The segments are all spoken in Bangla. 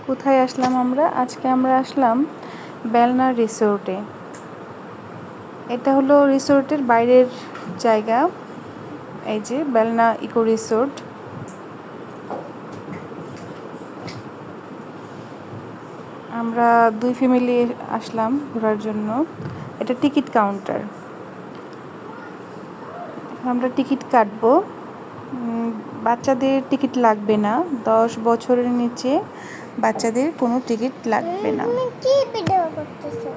কোথায় আসলাম আমরা? আজকে আমরা আসলাম বেলনা রিসোর্টে। এটা হলো রিসোর্টের বাইরের জায়গা। এই যে বেলনা ইকো রিসোর্ট। আমরা 2 ফ্যামিলি আসলাম ঘোরার জন্য। এটা টিকিট কাউন্টার। আমরা টিকিট কাটবো। বাচ্চাদের টিকিট লাগবে না। 10 বছরের নিচে বাচ্চাদের কোনো টিকিট লাগবে না। কি ভিডিও করতেছো?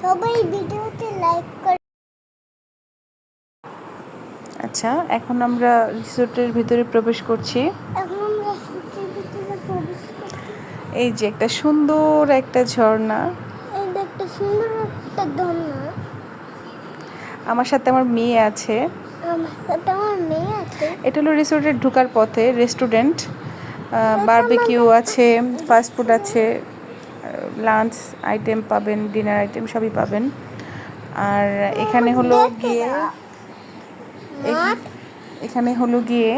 সবাই ভিডিওতে লাইক করে। আচ্ছা, এখন আমরা রিসোর্টের ভিতরে প্রবেশ করছি। এখন আমরা রিসোর্টের ভিতরে প্রবেশ করছি। এই যে একটা সুন্দর একটা ঝর্ণা। এই একটা সুন্দর একটা ঝর্ণা। আমার সাথে আমার মেয়ে আছে। আমার সাথে আমার মেয়ে আছে। এটা হলো রিসোর্টের ঢোকার পথে রেস্টুরেন্ট। বারবিকিউ আছে, ফাস্ট ফুড আছে, লাঞ্চ আইটেম পাবেন, ডিনার আইটেম সবই পাবেন। আর এখানে হলো গিয়ে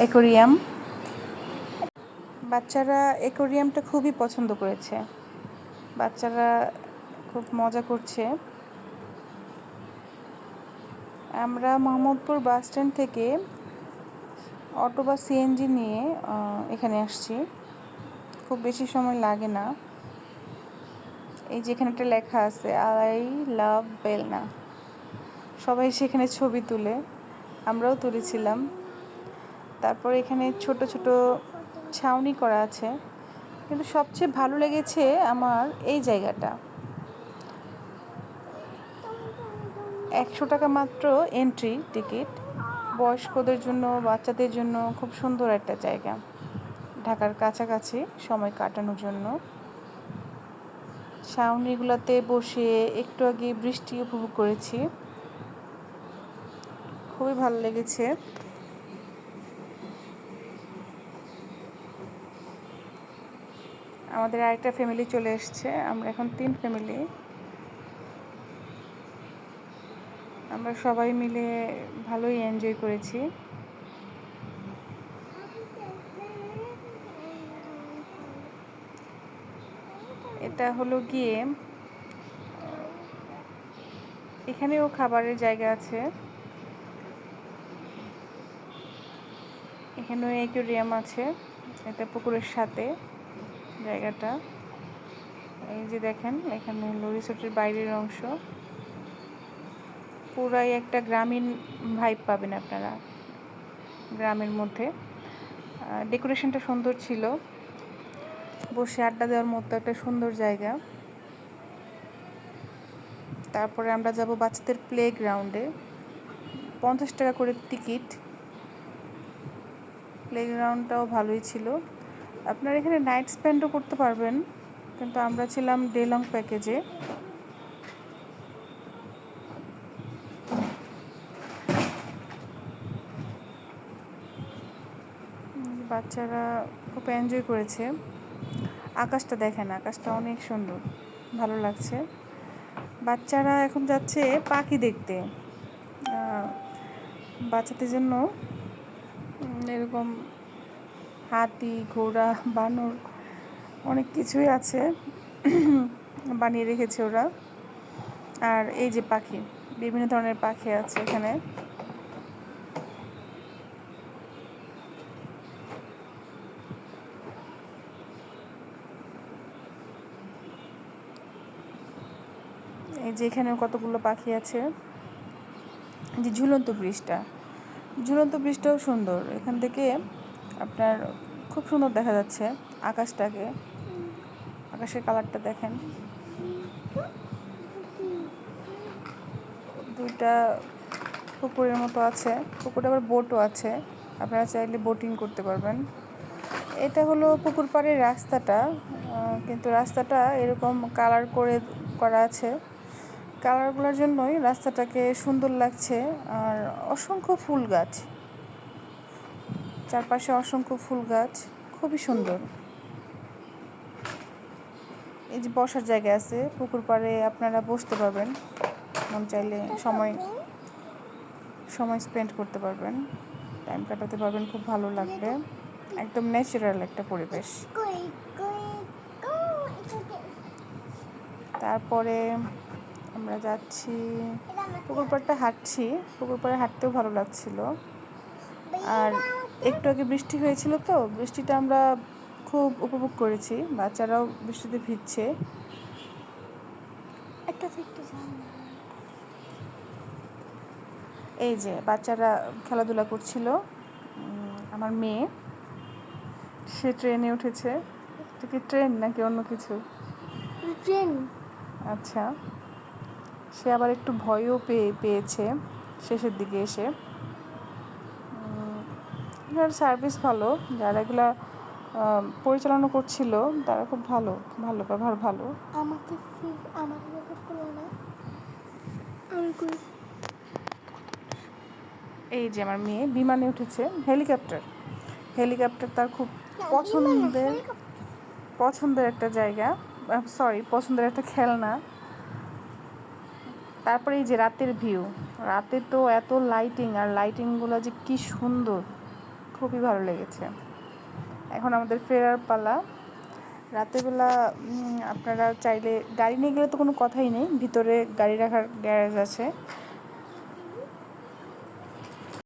অ্যাকোরিয়াম। বাচ্চারা অ্যাকোরিয়ামটা খুবই পছন্দ করেছে। বাচ্চারা খুব মজা করছে। আমরা মোহাম্মদপুর বাস স্ট্যান্ড থেকে অটো বা সিএনজি নিয়ে এখানে আসছি। খুব বেশি সময় লাগে না। এই যে এখানে একটা লেখা আছে, আই লাভ বেলনা। সবাই সেখানে ছবি তুলে, আমরাও তুলেছিলাম। তারপর এখানে ছোট ছোট ছাউনি করা আছে, কিন্তু সবচেয়ে ভালো লেগেছে আমার এই জায়গাটা। 100 টাকা মাত্র এন্ট্রি টিকিট। বয়স্কদের জন্য, বাচ্চাদের জন্য খুব সুন্দর একটা জায়গা। ঢাকার কাছাকাছি সময় কাটানোর জন্য। ছাউনিগুলোতে বসে একটু আগে বৃষ্টি উপভোগ করেছি, খুবই ভালো লেগেছে। আমাদের আরেকটা ফ্যামিলি চলে এসছে। আমরা এখন 3 ফ্যামিলি। আমরা সবাই মিলে ভালোই এনজয় করেছি। এটা হলো গিয়ে, এখানেও খাবারের জায়গা আছে। এখানেও অ্যাকোয়ারিয়াম আছে। এটা পুকুরের সাথে জায়গাটা। এই যে দেখেন, এখানে হলো রিসোর্টের বাইরের অংশ। পুরাই একটা গ্রামীণ ভাইব পাবেন আপনারা, গ্রামের মধ্যে। ডেকোরেশনটা সুন্দর ছিল। বসে আড্ডা দেওয়ার মতো একটা সুন্দর জায়গা। তারপরে আমরা যাব বাচ্চাদের প্লে গ্রাউন্ডে। 50 টাকা করে টিকিট। প্লে গ্রাউন্ডটাও ভালোই ছিল। আপনারা এখানে নাইট স্পেন্ডও করতে পারবেন, কিন্তু আমরা ছিলাম ডে লং প্যাকেজে। বাচ্চারা খুব এনজয় করেছে। আকাশটা দেখেন, আকাশটা অনেক সুন্দর, ভালো লাগছে। বাচ্চারা এখন যাচ্ছে পাখি দেখতে। বাচ্চাদের জন্য এরকম হাতি, ঘোড়া, বানর অনেক কিছুই আছে, বানিয়ে রেখেছে ওরা। আর এই যে পাখি, বিভিন্ন ধরনের পাখি আছে এখানে। এই যে এখানেও কতগুলো পাখি আছে। যে ঝুলন্ত ব্রিজটাও সুন্দর। এখান থেকে আপনার খুব সুন্দর দেখা যাচ্ছে আকাশটাকে। আকাশের কালারটা দেখেন। 2টা পুকুরের মতো আছে। পুকুরে আবার বোটও আছে, আপনারা চাইলে বোটিং করতে পারবেন। এটা হলো পুকুর পাড়ের রাস্তাটা, কিন্তু রাস্তাটা এরকম কালার করা আছে। কালারগুলোর জন্যই রাস্তাটাকে সুন্দর লাগছে। আর অসংখ্য ফুল গাছ, চারপাশে অসংখ্য ফুল গাছ, খুবই সুন্দর। এই যে বসার জায়গা আছে পুকুর পাড়ে, আপনারা বসতে পারবেন, মন চাইলে সময় স্পেন্ড করতে পারবেন, টাইম কাটাতে পারবেন, খুব ভালো লাগবে। একদম ন্যাচারাল একটা পরিবেশ। কই কই কো এটাকে তারপরে আমরা যাচ্ছি এটা আমাকে পুকুর পাড়টা হাঁটছি, পুকুর পাড়ে হাঁটতেও ভালো লাগছিল। আর একটু আগে বৃষ্টি হয়েছিল তো, বৃষ্টিটা আমরা খুব উপভোগ করেছি, বাচ্চারাও বৃষ্টিতে ভিজছে। একটা থেকে সামনে এই যে বাচ্চারা খেলাধুলা করছিল। আমার মেয়ে, সে ট্রেনে উঠেছে। এটা কি ট্রেন নাকি অন্য কিছু? ট্রেন আচ্ছা, সে আবার একটু ভয়ও পেয়েছে শেষের দিকে এসে। এটার সার্ভিস ভালো, যারা এগুলা পরিচালনা করছিল তারা খুব ভালো, ভালো ব্যবহার ভালো। আমাকে আমাকে মেকআপ করলো না আমি কই এই যে আমার মেয়ে বিমানে উঠেছে, হেলিকপ্টার তার খুব পছন্দের একটা জায়গা, পছন্দের একটা খেলনা। তারপরে এই যে রাতের ভিউ, রাতে তো এত লাইটিং, আর লাইটিংগুলো যে কি সুন্দর, খুবই ভালো লেগেছে। এখন আমাদের ফেরার পালা। রাতেরবেলা আপনারা চাইলে গাড়ি নিয়ে গেলে তো কোনো কথাই নেই, ভিতরে গাড়ি রাখার গ্যারেজ আছে,